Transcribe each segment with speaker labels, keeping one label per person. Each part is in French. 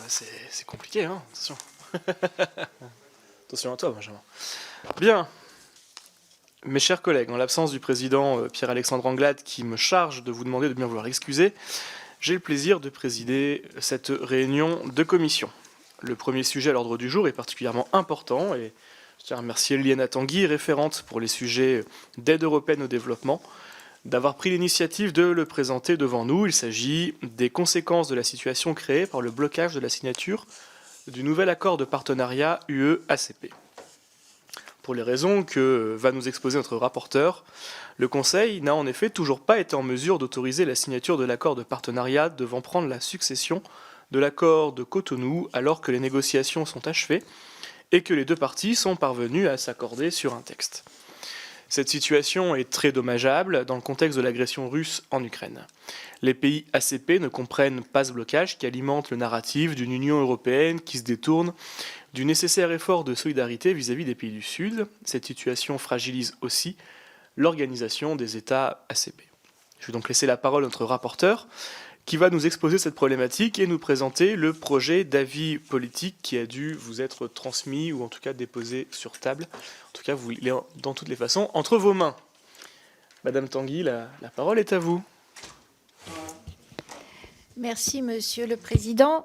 Speaker 1: C'est compliqué, hein, attention. Attention à toi, Benjamin. Bien. Mes chers collègues, en l'absence du président Pierre-Alexandre Anglade, qui me charge de vous demander de bien vouloir excuser, j'ai le plaisir de présider cette réunion de commission. Le premier sujet à l'ordre du jour est particulièrement important et je tiens à remercier Liana Tanguy, référente pour les sujets d'aide européenne au développement, d'avoir pris l'initiative de le présenter devant nous. Il s'agit des conséquences de la situation créée par le blocage de la signature du nouvel accord de partenariat UE-ACP. Pour les raisons que va nous exposer notre rapporteur, le Conseil n'a en effet toujours pas été en mesure d'autoriser la signature de l'accord de partenariat devant prendre la succession de l'accord de Cotonou alors que les négociations sont achevées et que les deux parties sont parvenues à s'accorder sur un texte. Cette situation est très dommageable dans le contexte de l'agression russe en Ukraine. Les pays ACP ne comprennent pas ce blocage qui alimente le narratif d'une Union européenne qui se détourne du nécessaire effort de solidarité vis-à-vis des pays du Sud. Cette situation fragilise aussi l'organisation des États ACP. Je vais donc laisser la parole à notre rapporteur qui va nous exposer cette problématique et nous présenter le projet d'avis politique qui a dû vous être transmis ou en tout cas déposé sur table. En tout cas, il est dans toutes les façons entre vos mains. Madame Tanguy, la parole est à vous.
Speaker 2: Merci, Monsieur le Président.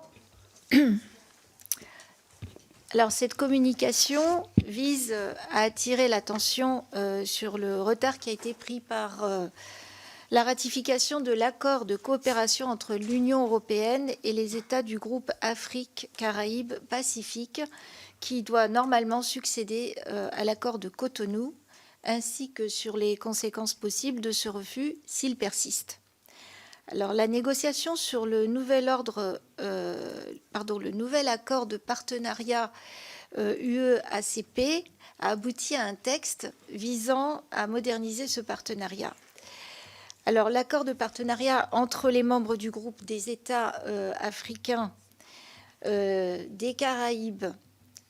Speaker 2: Alors, cette communication vise à attirer l'attention sur le retard qui a été pris par la ratification de l'accord de coopération entre l'Union européenne et les États du groupe Afrique, Caraïbes, Pacifique, qui doit normalement succéder à l'accord de Cotonou, ainsi que sur les conséquences possibles de ce refus s'il persiste. Alors, la négociation sur le nouvel accord de partenariat UE-ACP a abouti à un texte visant à moderniser ce partenariat. Alors, l'accord de partenariat entre les membres du groupe des États africains, des Caraïbes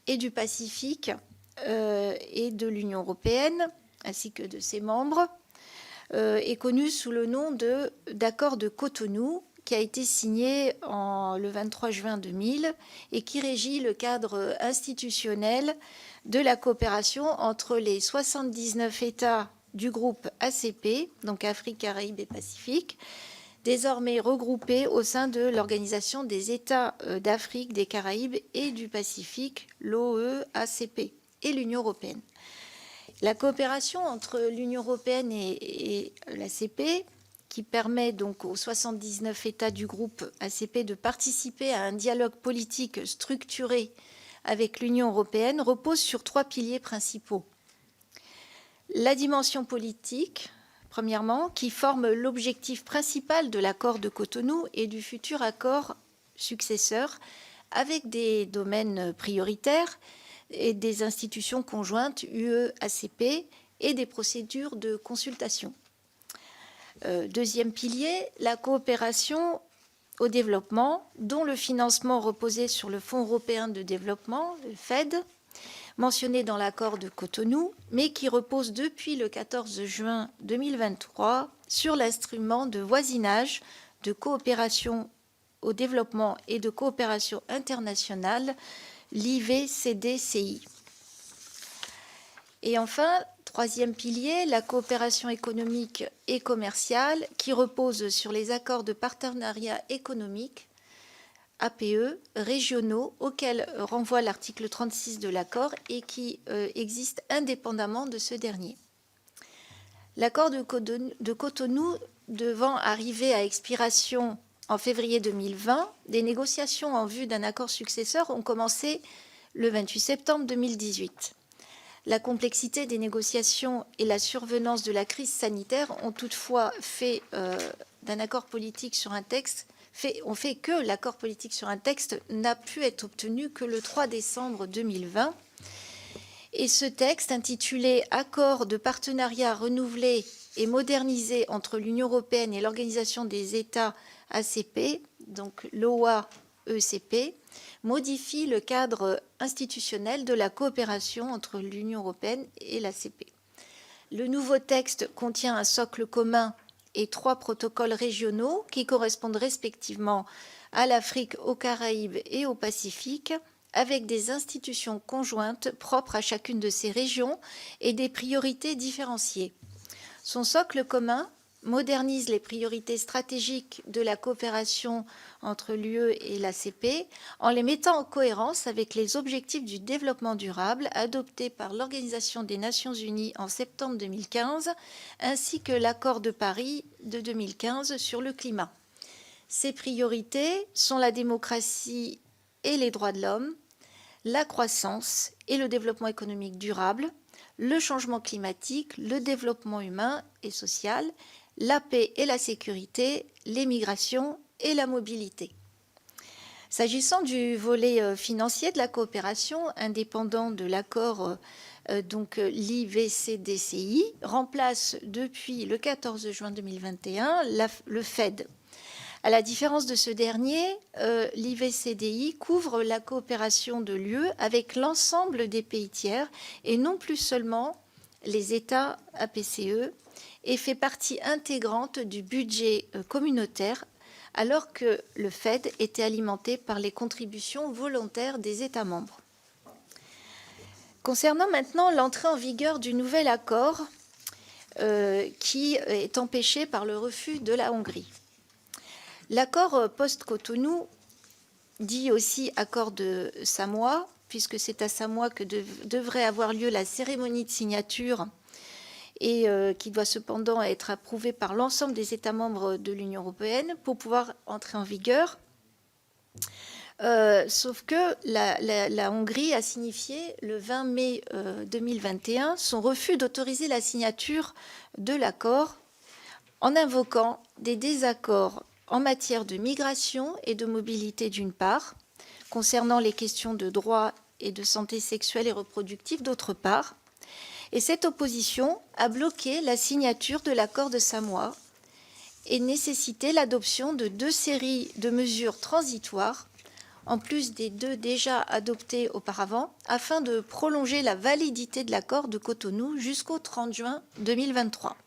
Speaker 2: et du Pacifique et de l'Union européenne, ainsi que de ses membres, est connu sous le nom d'accord de Cotonou, qui a été signé le 23 juin 2000 et qui régit le cadre institutionnel de la coopération entre les 79 États du groupe ACP, donc Afrique, Caraïbes et Pacifique, désormais regroupés au sein de l'Organisation des États d'Afrique, des Caraïbes et du Pacifique, l'OEACP, et l'Union européenne. La coopération entre l'Union européenne et l'ACP, qui permet donc aux 79 États du groupe ACP de participer à un dialogue politique structuré avec l'Union européenne, repose sur trois piliers principaux. La dimension politique, premièrement, qui forme l'objectif principal de l'accord de Cotonou et du futur accord successeur, avec des domaines prioritaires et des institutions conjointes UE-ACP et des procédures de consultation. Deuxième pilier, la coopération au développement, dont le financement reposait sur le Fonds européen de développement, le FED, mentionné dans l'accord de Cotonou, mais qui repose depuis le 14 juin 2023 sur l'instrument de voisinage, de coopération au développement et de coopération internationale, l'IVCDCI. Et enfin, troisième pilier, la coopération économique et commerciale qui repose sur les accords de partenariat économique, APE, régionaux, auxquels renvoie l'article 36 de l'accord et qui existent indépendamment de ce dernier. L'accord de Cotonou devant arriver à expiration en février 2020, des négociations en vue d'un accord successeur ont commencé le 28 septembre 2018. La complexité des négociations et la survenance de la crise sanitaire ont toutefois fait d'un accord politique sur un texte ont fait que l'accord politique sur un texte n'a pu être obtenu que le 3 décembre 2020. Et ce texte, intitulé « Accord de partenariat renouvelé et modernisé entre l'Union européenne et l'Organisation des États ACP », donc l'OAECP, modifie le cadre institutionnel de la coopération entre l'Union européenne et l'ACP. Le nouveau texte contient un socle commun et 3 protocoles régionaux qui correspondent respectivement à l'Afrique, aux Caraïbes et au Pacifique, avec des institutions conjointes propres à chacune de ces régions et des priorités différenciées. Son socle commun modernise les priorités stratégiques de la coopération entre l'UE et l'ACP en les mettant en cohérence avec les objectifs du développement durable adoptés par l'Organisation des Nations Unies en septembre 2015, ainsi que l'accord de Paris de 2015 sur le climat. Ces priorités sont la démocratie et les droits de l'homme, la croissance et le développement économique durable, le changement climatique, le développement humain et social, la paix et la sécurité, les migrations et la mobilité. S'agissant du volet financier de la coopération, indépendant de l'accord l'IVCDCI remplace depuis le 14 juin 2021 le FED. À la différence de ce dernier, l'IVCDI couvre la coopération de l'UE avec l'ensemble des pays tiers et non plus seulement les États APCE et fait partie intégrante du budget communautaire alors que le FED était alimenté par les contributions volontaires des États membres. Concernant maintenant l'entrée en vigueur du nouvel accord qui est empêché par le refus de la Hongrie. L'accord post-Cotonou, dit aussi accord de Samoa, puisque c'est à Samoa que devrait avoir lieu la cérémonie de signature et qui doit cependant être approuvé par l'ensemble des États membres de l'Union européenne pour pouvoir entrer en vigueur. Sauf que la Hongrie a signifié le 20 mai 2021 son refus d'autoriser la signature de l'accord en invoquant des désaccords en matière de migration et de mobilité d'une part, concernant les questions de droit et de santé sexuelle et reproductive d'autre part. Et cette opposition a bloqué la signature de l'accord de Samoa et nécessité l'adoption de 2 séries de mesures transitoires, en plus des 2 déjà adoptées auparavant, afin de prolonger la validité de l'accord de Cotonou jusqu'au 30 juin 2023.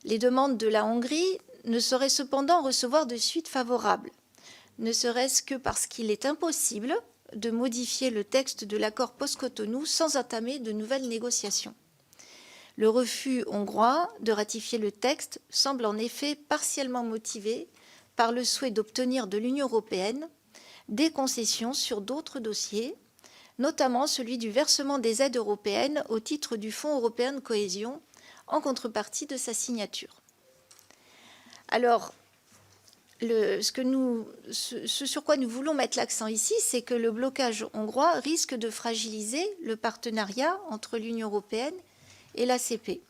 Speaker 2: Les demandes de la Hongrie ne sauraient cependant recevoir de suite favorable, ne serait-ce que parce qu'il est impossible de modifier le texte de l'accord post-Cotonou sans entamer de nouvelles négociations. Le refus hongrois de ratifier le texte semble en effet partiellement motivé par le souhait d'obtenir de l'Union européenne des concessions sur d'autres dossiers, notamment celui du versement des aides européennes au titre du Fonds européen de cohésion en contrepartie de sa signature. Alors, ce sur quoi nous voulons mettre l'accent ici, c'est que le blocage hongrois risque de fragiliser le partenariat entre l'Union européenne et l'ACP.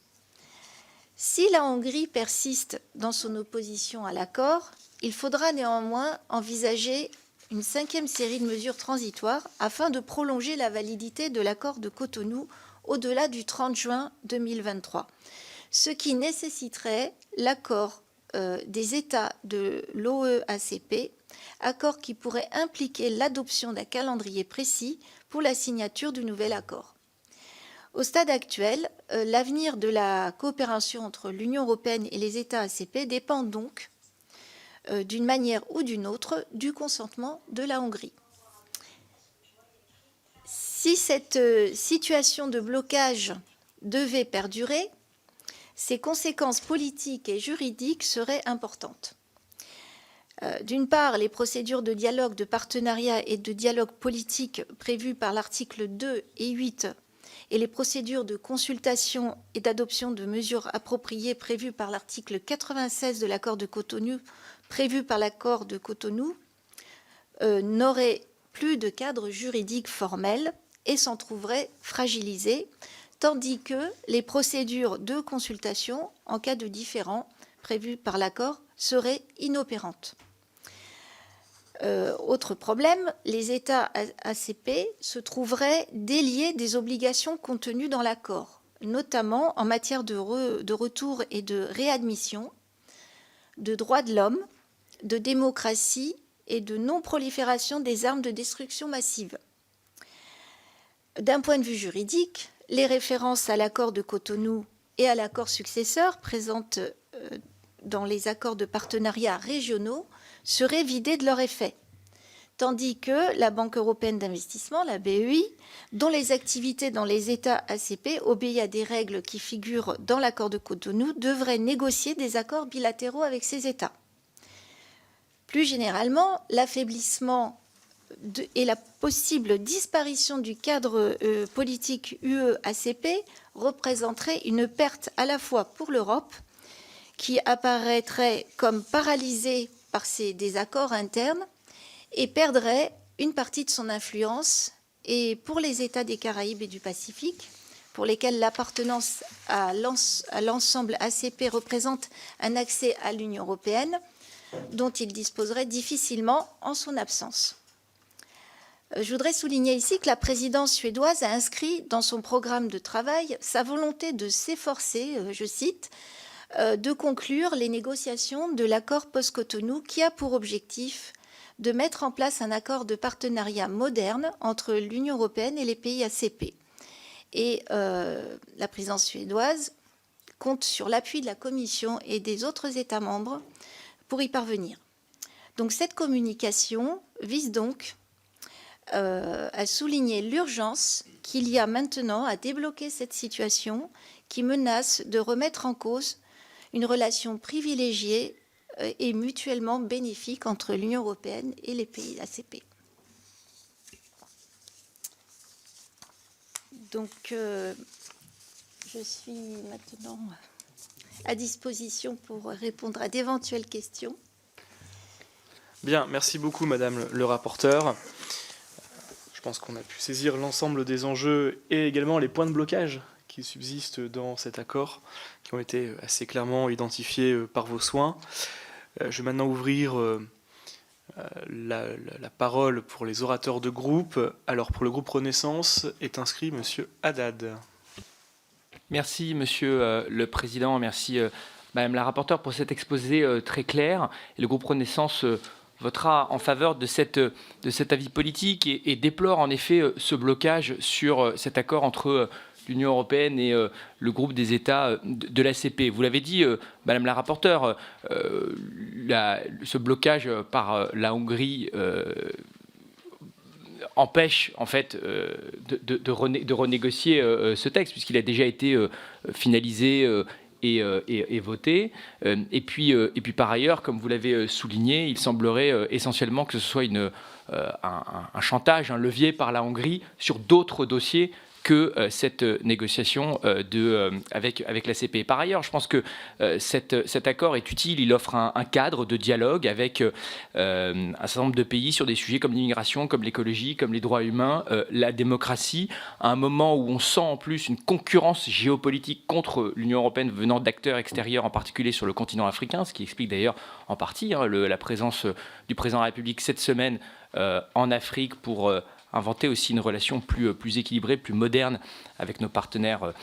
Speaker 2: Si la Hongrie persiste dans son opposition à l'accord, il faudra néanmoins envisager une 5e série de mesures transitoires afin de prolonger la validité de l'accord de Cotonou au-delà du 30 juin 2023, ce qui nécessiterait l'accord des États de l'OEACP, accord qui pourrait impliquer l'adoption d'un calendrier précis pour la signature du nouvel accord. Au stade actuel, l'avenir de la coopération entre l'Union européenne et les États ACP dépend donc, d'une manière ou d'une autre, du consentement de la Hongrie. Si cette situation de blocage devait perdurer, ses conséquences politiques et juridiques seraient importantes. D'une part, les procédures de dialogue, de partenariat et de dialogue politique prévues par l'article 2 et 8 et les procédures de consultation et d'adoption de mesures appropriées prévues par l'article 96 de l'accord de Cotonou, n'auraient plus de cadre juridique formel et s'en trouveraient fragilisées, tandis que les procédures de consultation, en cas de différend prévues par l'accord, seraient inopérantes. Autre problème, les États ACP se trouveraient déliés des obligations contenues dans l'accord, notamment en matière de retour et de réadmission, de droits de l'homme, de démocratie et de non-prolifération des armes de destruction massive. D'un point de vue juridique, les références à l'accord de Cotonou et à l'accord successeur présentent dans les accords de partenariat régionaux seraient vidés de leur effet. Tandis que la Banque européenne d'investissement, la BEI, dont les activités dans les États ACP obéissent à des règles qui figurent dans l'accord de Cotonou, devrait négocier des accords bilatéraux avec ces États. Plus généralement, l'affaiblissement et la possible disparition du cadre politique UE-ACP représenteraient une perte à la fois pour l'Europe, qui apparaîtrait comme paralysée par ces désaccords internes, et perdrait une partie de son influence, et pour les États des Caraïbes et du Pacifique, pour lesquels l'appartenance à l'ensemble ACP représente un accès à l'Union européenne, dont ils disposeraient difficilement en son absence. Je voudrais souligner ici que la présidence suédoise a inscrit dans son programme de travail sa volonté de s'efforcer, je cite, de conclure les négociations de l'accord post-Cotonou qui a pour objectif de mettre en place un accord de partenariat moderne entre l'Union européenne et les pays ACP. Et la présidence suédoise compte sur l'appui de la Commission et des autres États membres pour y parvenir. Donc cette communication vise donc à souligner l'urgence qu'il y a maintenant à débloquer cette situation qui menace de remettre en cause une relation privilégiée et mutuellement bénéfique entre l'Union européenne et les pays ACP. Donc, je suis maintenant à disposition pour répondre à d'éventuelles questions.
Speaker 1: Bien, merci beaucoup, Madame le rapporteur. Je pense qu'on a pu saisir l'ensemble des enjeux et également les points de blocage qui subsistent dans cet accord, qui ont été assez clairement identifiés par vos soins. Je vais maintenant ouvrir la parole pour les orateurs de groupe. Alors, pour le groupe Renaissance, est inscrit Monsieur Haddad.
Speaker 3: Merci, Monsieur le Président. Merci, Madame la rapporteure, pour cet exposé très clair. Et le groupe Renaissance votera en faveur de cet avis politique et déplore en effet ce blocage sur cet accord entre l'Union européenne et le groupe des États de l'ACP. Vous l'avez dit, Madame la rapporteure, ce blocage par la Hongrie empêche en fait de renégocier ce texte puisqu'il a déjà été finalisé et voté. Et puis par ailleurs, comme vous l'avez souligné, il semblerait essentiellement que ce soit un chantage, un levier par la Hongrie sur d'autres dossiers que cette négociation avec l'ACP. Par ailleurs, je pense que cet accord est utile. Il offre un cadre de dialogue avec un certain nombre de pays sur des sujets comme l'immigration, comme l'écologie, comme les droits humains, la démocratie, à un moment où on sent en plus une concurrence géopolitique contre l'Union européenne venant d'acteurs extérieurs, en particulier sur le continent africain, ce qui explique d'ailleurs en partie la présence du président de la République cette semaine en Afrique pour inventer aussi une relation plus équilibrée, plus moderne avec nos partenaires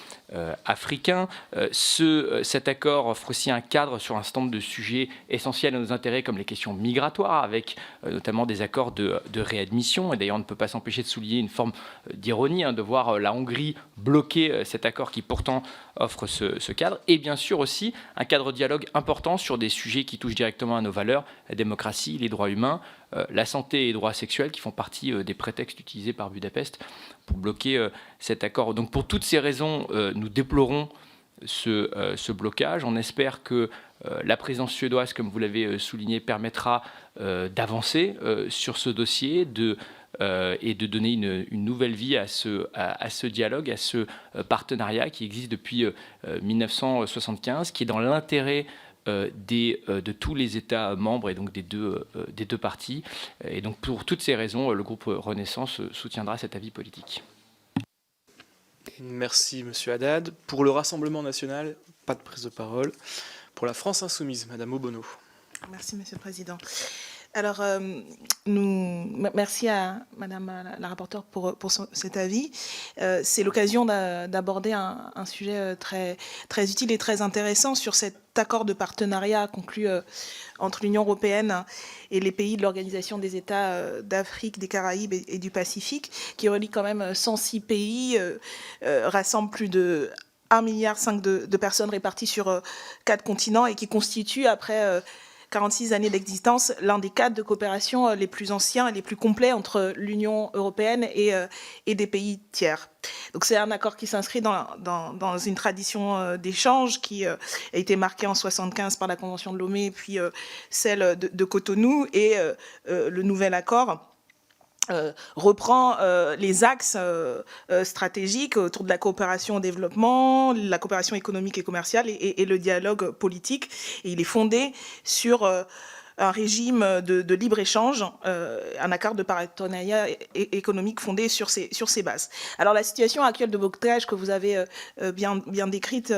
Speaker 3: africains. Cet accord offre aussi un cadre sur un certain nombre de sujets essentiels à nos intérêts, comme les questions migratoires, avec notamment des accords de réadmission. Et d'ailleurs, on ne peut pas s'empêcher de souligner une forme d'ironie de voir la Hongrie bloquer cet accord qui pourtant offre ce cadre. Et bien sûr aussi un cadre de dialogue important sur des sujets qui touchent directement à nos valeurs, la démocratie, les droits humains, la santé et les droits sexuels qui font partie des prétextes utilisés par Budapest pour bloquer cet accord. Donc pour toutes ces raisons, nous déplorons ce blocage. On espère que la présidence suédoise, comme vous l'avez souligné, permettra d'avancer sur ce dossier et de donner une nouvelle vie à ce dialogue, à ce partenariat qui existe depuis 1975, qui est dans l'intérêt de tous les États membres et donc des deux parties. Et donc pour toutes ces raisons, le groupe Renaissance soutiendra cet avis politique.
Speaker 1: Merci Monsieur Haddad. Pour le Rassemblement national, pas de prise de parole. Pour la France insoumise, Madame Obono.
Speaker 4: Merci Monsieur le Président. Alors, merci à Madame la rapporteure pour cet avis. C'est l'occasion d'aborder un sujet très utile et très intéressant sur cet accord de partenariat conclu entre l'Union européenne et les pays de l'Organisation des États d'Afrique, des Caraïbes et du Pacifique, qui relie quand même 106 pays, rassemble plus de 1,5 milliard de personnes réparties sur 4 continents et qui constitue, après 46 années d'existence, l'un des cadres de coopération les plus anciens et les plus complets entre l'Union européenne et des pays tiers. Donc c'est un accord qui s'inscrit dans une tradition d'échange qui a été marquée en 1975 par la Convention de Lomé, puis celle de Cotonou, et le nouvel accord reprend les axes stratégiques autour de la coopération au développement, la coopération économique et commerciale et le dialogue politique. Et il est fondé sur un régime de libre-échange, un accord de partenariat économique fondé sur ces bases. Alors la situation actuelle de blocage que vous avez bien décrite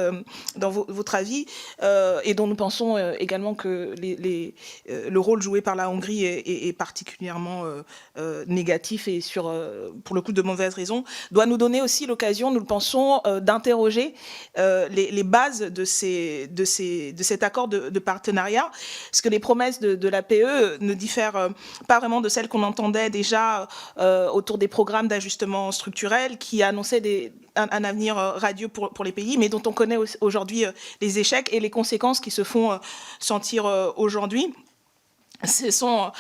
Speaker 4: dans votre avis, et dont nous pensons également que le rôle joué par la Hongrie est particulièrement négatif et pour le coup de mauvaises raisons, doit nous donner aussi l'occasion, nous le pensons, d'interroger les bases de cet accord de partenariat, parce que les promesses de l'APE ne diffèrent pas vraiment de celles qu'on entendait déjà autour des programmes d'ajustement structurel qui annonçaient un avenir radieux pour les pays, mais dont on connaît aujourd'hui les échecs et les conséquences qui se font sentir aujourd'hui. Ce sont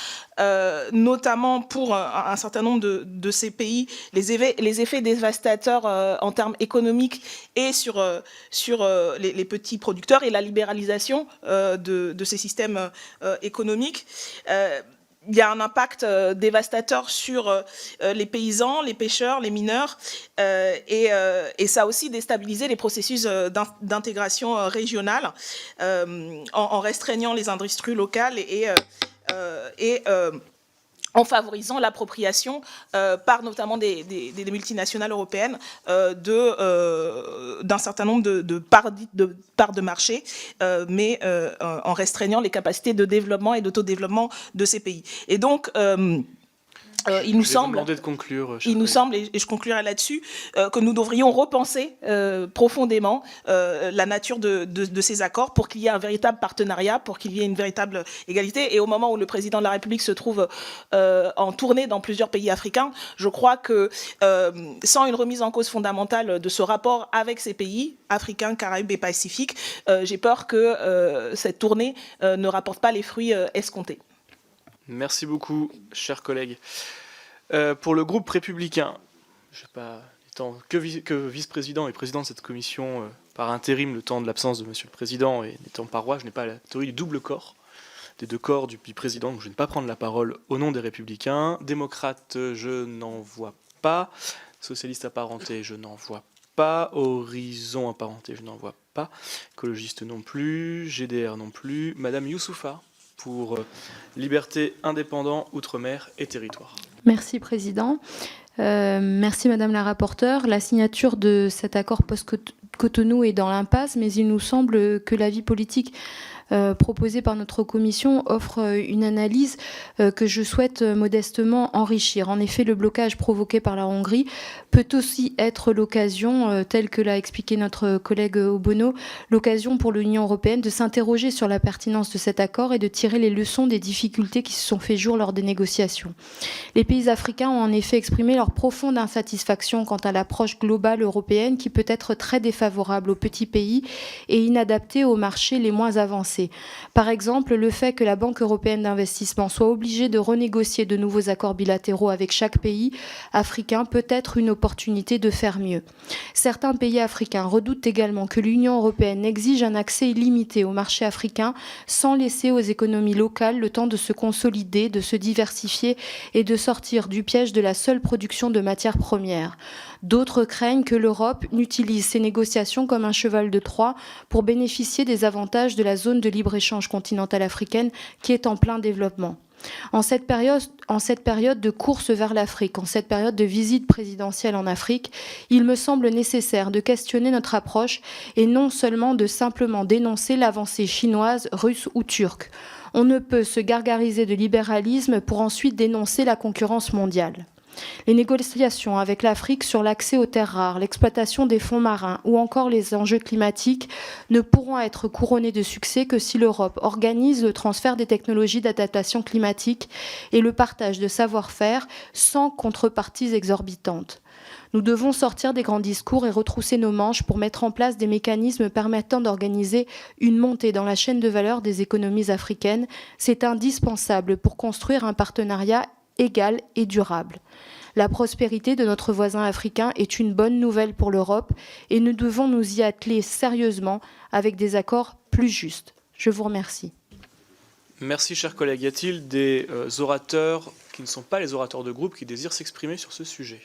Speaker 4: notamment pour un certain nombre de ces pays les effets dévastateurs en termes économiques et sur les petits producteurs et la libéralisation de ces systèmes économiques. Il y a un impact dévastateur sur les paysans, les pêcheurs, les mineurs, et ça a aussi déstabilisé les processus d'intégration régionale en restreignant les industries locales et en favorisant l'appropriation par notamment des multinationales européennes d'un certain nombre de parts de marché, mais en restreignant les capacités de développement et d'autodéveloppement de ces pays. Et donc, il nous semble,
Speaker 1: de conclure,
Speaker 4: et je conclurai là-dessus, que nous devrions repenser profondément la nature de ces accords pour qu'il y ait un véritable partenariat, pour qu'il y ait une véritable égalité. Et au moment où le président de la République se trouve en tournée dans plusieurs pays africains, je crois que sans une remise en cause fondamentale de ce rapport avec ces pays africains, Caraïbes et Pacifiques, j'ai peur que cette tournée ne rapporte pas les fruits escomptés.
Speaker 1: Merci beaucoup, chers collègues. Pour le groupe républicain, je sais pas, étant que vice-président et président de cette commission par intérim le temps de l'absence de monsieur le président et n'étant pas roi, je n'ai pas la théorie du double corps, des deux corps du président, donc je ne vais pas prendre la parole au nom des républicains. Démocrates, je n'en vois pas. Socialistes apparentés, je n'en vois pas. Horizon apparenté, je n'en vois pas. Écologiste non plus. GDR non plus. Madame Youssoufa pour Liberté, Indépendant, Outre-mer et Territoire.
Speaker 5: Merci Président. Merci Madame la rapporteure. La signature de cet accord post-Cotonou est dans l'impasse, mais il nous semble que l'avis politique proposé par notre commission offre une analyse que je souhaite modestement enrichir. En effet, le blocage provoqué par la Hongrie peut aussi être l'occasion, telle que l'a expliqué notre collègue Obono, l'occasion pour l'Union européenne de s'interroger sur la pertinence de cet accord et de tirer les leçons des difficultés qui se sont fait jour lors des négociations. Les pays africains ont en effet exprimé leur profonde insatisfaction quant à l'approche globale européenne qui peut être très défavorable aux petits pays et inadaptée aux marchés les moins avancés. Par exemple, le fait que la Banque européenne d'investissement soit obligée de renégocier de nouveaux accords bilatéraux avec chaque pays africain peut être une opportunité de faire mieux. Certains pays africains redoutent également que l'Union européenne exige un accès illimité au marché africain sans laisser aux économies locales le temps de se consolider, de se diversifier et de sortir du piège de la seule production de matières premières. D'autres craignent que l'Europe n'utilise ces négociations comme un cheval de Troie pour bénéficier des avantages de la zone de libre-échange continentale africaine qui est en plein développement. En cette période de course vers l'Afrique, en cette période de visite présidentielle en Afrique, il me semble nécessaire de questionner notre approche et non seulement de simplement dénoncer l'avancée chinoise, russe ou turque. On ne peut se gargariser de libéralisme pour ensuite dénoncer la concurrence mondiale. Les négociations avec l'Afrique sur l'accès aux terres rares, l'exploitation des fonds marins ou encore les enjeux climatiques ne pourront être couronnées de succès que si l'Europe organise le transfert des technologies d'adaptation climatique et le partage de savoir-faire sans contreparties exorbitantes. Nous devons sortir des grands discours et retrousser nos manches pour mettre en place des mécanismes permettant d'organiser une montée dans la chaîne de valeur des économies africaines. C'est indispensable pour construire un partenariat égal et durable. La prospérité de notre voisin africain est une bonne nouvelle pour l'Europe et nous devons nous y atteler sérieusement avec des accords plus justes. Je vous remercie.
Speaker 1: Merci, chers collègues. Y a-t-il des orateurs qui ne sont pas les orateurs de groupe qui désirent s'exprimer sur ce sujet?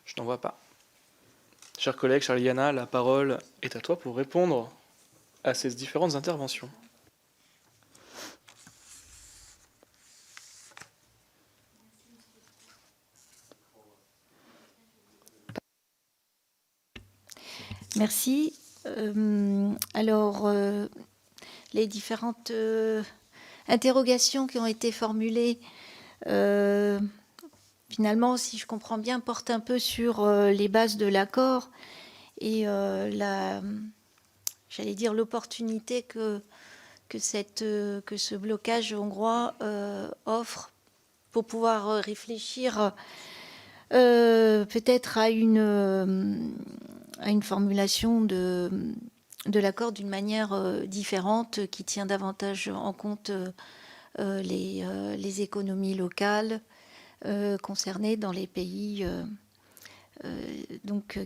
Speaker 1: Je n'en vois pas. Chers collègues, chère Liliana, la parole est à toi pour répondre à ces différentes interventions.
Speaker 2: Merci. Les différentes interrogations qui ont été formulées, finalement, si je comprends bien, portent un peu sur les bases de l'accord et j'allais dire l'opportunité que ce blocage hongrois offre pour pouvoir réfléchir peut-être à une formulation de l'accord d'une manière différente qui tient davantage en compte les économies locales concernées dans les pays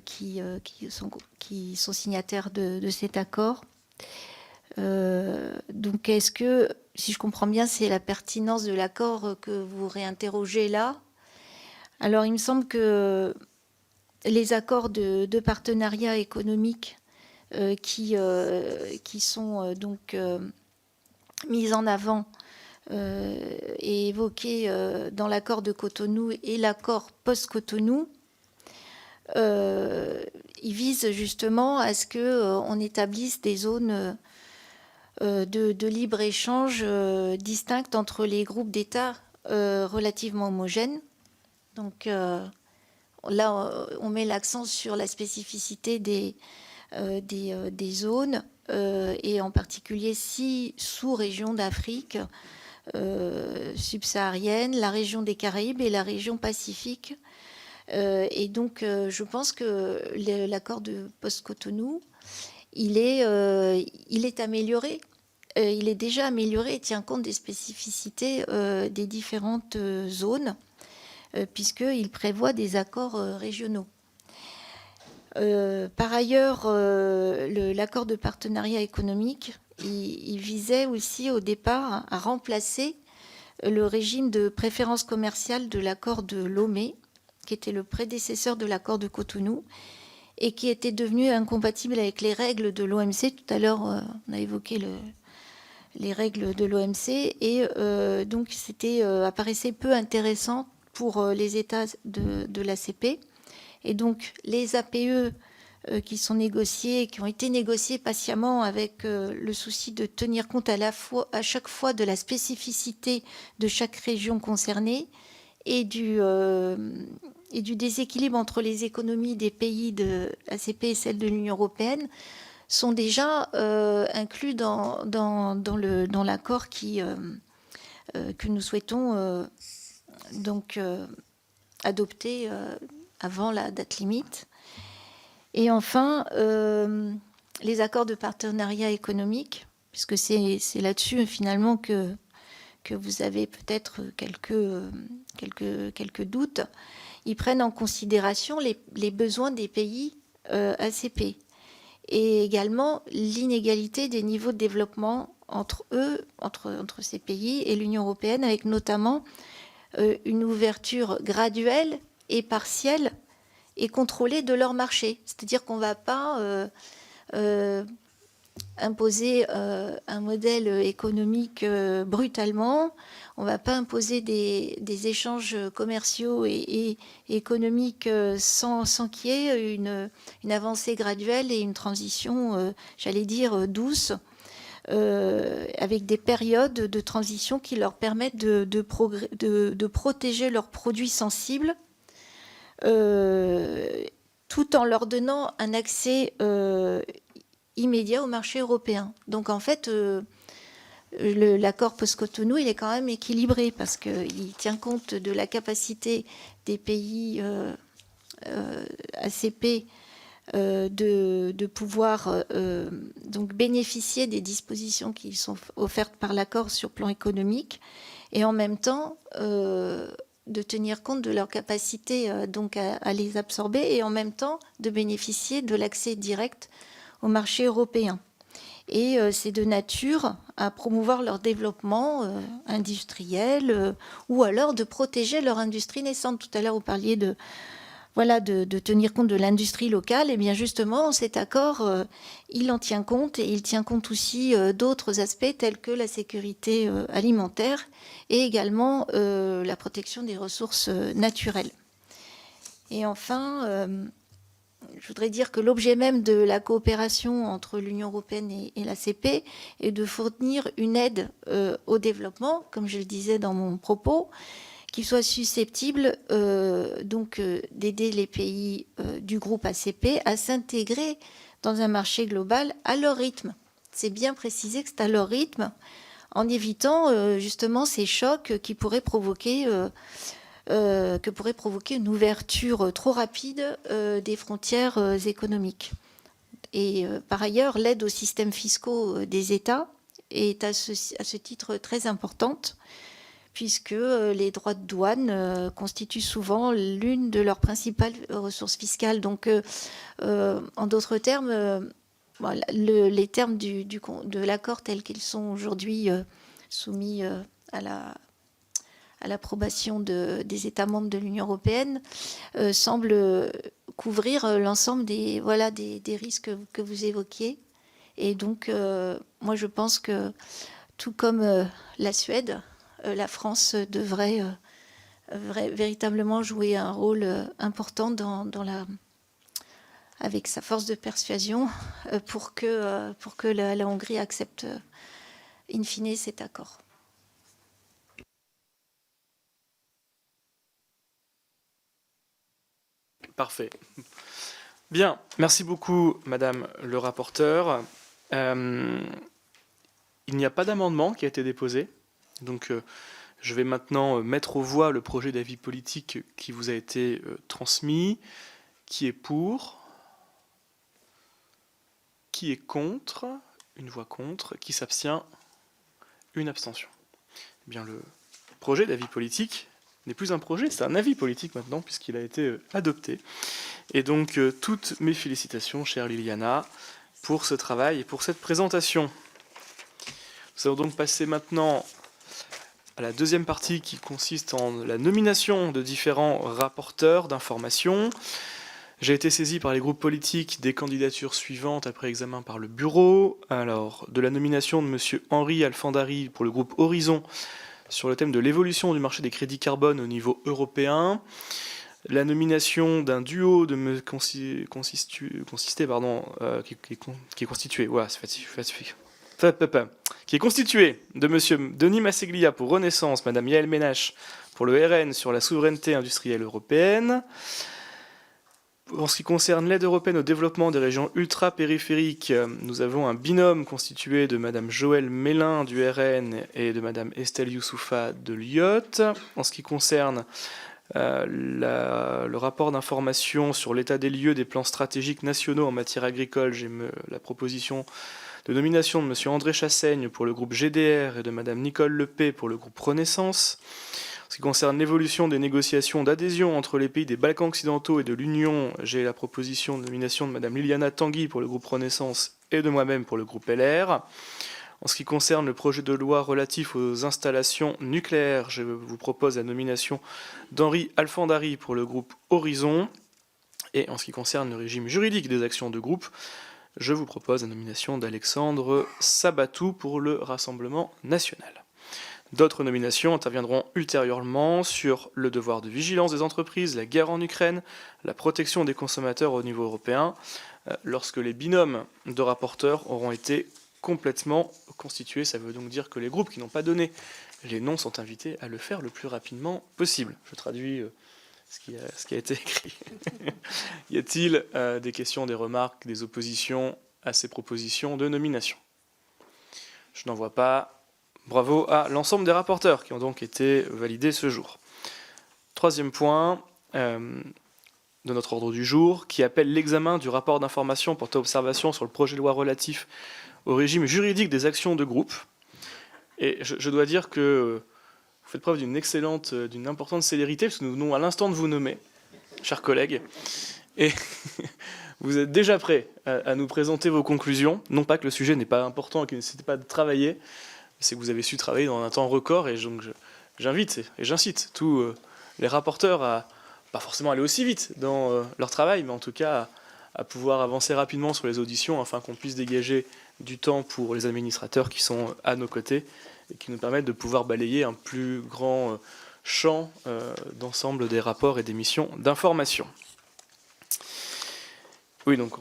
Speaker 2: qui sont signataires de cet accord. Donc est-ce que, si je comprends bien, c'est la pertinence de l'accord que vous réinterrogez là? Alors il me semble que les accords de partenariat économique qui sont mis en avant et évoqués dans l'accord de Cotonou et l'accord post-Cotonou, ils visent justement à ce qu'on établisse des zones de libre-échange distinctes entre les groupes d'États relativement homogènes. Donc là, on met l'accent sur la spécificité des zones et en particulier 6 sous-régions d'Afrique subsaharienne, la région des Caraïbes et la région Pacifique. Et donc, je pense que l'accord de post-Cotonou, il est amélioré. Il est déjà amélioré et tient compte des spécificités des différentes zones, puisqu'il prévoit des accords régionaux. Par ailleurs, l'accord de partenariat économique, il visait aussi au départ à remplacer le régime de préférence commerciale de l'accord de Lomé, qui était le prédécesseur de l'accord de Cotonou et qui était devenu incompatible avec les règles de l'OMC. Tout à l'heure, on a évoqué les règles de l'OMC et donc c'était apparaissait peu intéressant pour les États de l'ACP. Et donc les APE qui sont négociés, qui ont été négociés patiemment avec le souci de tenir compte à chaque fois de la spécificité de chaque région concernée et du déséquilibre entre les économies des pays de l'ACP et celles de l'Union européenne, sont déjà inclus dans l'accord que nous souhaitons adopter avant la date limite. Et enfin, les accords de partenariat économique, puisque c'est là-dessus finalement que vous avez peut-être quelques doutes, ils prennent en considération les besoins des pays ACP et également l'inégalité des niveaux de développement entre ces pays et l'Union européenne, avec notamment une ouverture graduelle et partielle et contrôlée de leur marché. C'est-à-dire qu'on ne va pas imposer un modèle économique brutalement, on ne va pas imposer des échanges commerciaux et économiques sans qu'il y ait une avancée graduelle et une transition, j'allais dire, douce, avec des périodes de transition qui leur permettent de protéger leurs produits sensibles tout en leur donnant un accès immédiat au marché européen. Donc en fait, l'accord post-Cotonou, il est quand même équilibré parce qu'il tient compte de la capacité des pays ACP de pouvoir donc bénéficier des dispositions qui sont offertes par l'accord sur plan économique et en même temps de tenir compte de leur capacité donc à les absorber et en même temps de bénéficier de l'accès direct au marché européen. Et c'est de nature à promouvoir leur développement industriel ou alors de protéger leur industrie naissante. Tout à l'heure, vous parliez de tenir compte de l'industrie locale. Et bien justement, cet accord, il en tient compte et il tient compte aussi d'autres aspects tels que la sécurité alimentaire et également la protection des ressources naturelles. Et enfin, je voudrais dire que l'objet même de la coopération entre l'Union européenne et l'ACP est de fournir une aide au développement, comme je le disais dans mon propos, qui soit susceptible d'aider les pays du groupe ACP à s'intégrer dans un marché global à leur rythme. C'est bien précisé que c'est à leur rythme, en évitant justement ces chocs qui pourraient provoquer une ouverture trop rapide des frontières économiques. Et par ailleurs, l'aide aux systèmes fiscaux des États est à ce titre très importante, puisque les droits de douane constituent souvent l'une de leurs principales ressources fiscales. Donc, en d'autres termes, les termes de l'accord tels qu'ils sont aujourd'hui soumis à l'approbation des États membres de l'Union européenne semblent couvrir l'ensemble des risques que vous évoquiez. Et donc, moi, je pense que, tout comme la Suède, la France devrait véritablement jouer un rôle important avec sa force de persuasion pour que la Hongrie accepte in fine cet accord.
Speaker 1: Parfait. Bien, merci beaucoup, Madame le rapporteur. Il n'y a pas d'amendement qui a été déposé. Donc, je vais maintenant mettre aux voix le projet d'avis politique qui vous a été transmis. Qui est pour? Qui est contre? Une voix contre. Qui s'abstient? Une abstention. Eh bien, le projet d'avis politique n'est plus un projet, c'est un avis politique maintenant, puisqu'il a été adopté. Et donc, toutes mes félicitations, chère Liliana, pour ce travail et pour cette présentation. Nous allons donc passer maintenant à la deuxième partie qui consiste en la nomination de différents rapporteurs d'information. J'ai été saisi par les groupes politiques des candidatures suivantes après examen par le bureau. Alors, de la nomination de M. Henri Alfandari pour le groupe Horizon sur le thème de l'évolution du marché des crédits carbone au niveau européen. La nomination d'un duo de qui est constitué de M. Denis Masseglia pour Renaissance, Mme Yael Ménache pour le RN sur la souveraineté industrielle européenne. En ce qui concerne l'aide européenne au développement des régions ultra-périphériques, nous avons un binôme constitué de Mme Joëlle Mélin du RN et de Mme Estelle Youssoufa de l'IOT. En ce qui concerne le rapport d'information sur l'état des lieux des plans stratégiques nationaux en matière agricole, j'ai la proposition de nomination de M. André Chassaigne pour le groupe GDR et de Mme Nicole Lepay pour le groupe Renaissance. En ce qui concerne l'évolution des négociations d'adhésion entre les pays des Balkans occidentaux et de l'Union, j'ai la proposition de nomination de Mme Liliana Tanguy pour le groupe Renaissance et de moi-même pour le groupe LR. En ce qui concerne le projet de loi relatif aux installations nucléaires, je vous propose la nomination d'Henri Alfandari pour le groupe Horizon. Et en ce qui concerne le régime juridique des actions de groupe, je vous propose la nomination d'Alexandre Sabatou pour le Rassemblement national. D'autres nominations interviendront ultérieurement sur le devoir de vigilance des entreprises, la guerre en Ukraine, la protection des consommateurs au niveau européen, lorsque les binômes de rapporteurs auront été complètement constitués. Ça veut donc dire que les groupes qui n'ont pas donné les noms sont invités à le faire le plus rapidement possible. Je traduis ce qui a été écrit. Y a-t-il des questions, des remarques, des oppositions à ces propositions de nomination? Je n'en vois pas. Bravo à l'ensemble des rapporteurs qui ont donc été validés ce jour. Troisième point, de notre ordre du jour, qui appelle l'examen du rapport d'information portant observation sur le projet de loi relatif au régime juridique des actions de groupe. Et je dois dire que vous faites preuve d'une importante célérité, parce que nous venons à l'instant de vous nommer, chers collègues, et vous êtes déjà prêts à nous présenter vos conclusions. Non pas que le sujet n'est pas important et qu'il ne nécessite pas de travailler, c'est que vous avez su travailler dans un temps record, et donc j'invite et j'incite tous les rapporteurs à pas forcément aller aussi vite dans leur travail, mais en tout cas à pouvoir avancer rapidement sur les auditions afin qu'on puisse dégager du temps pour les administrateurs qui sont à nos côtés et qui nous permettent de pouvoir balayer un plus grand champ d'ensemble des rapports et des missions d'information. Oui, donc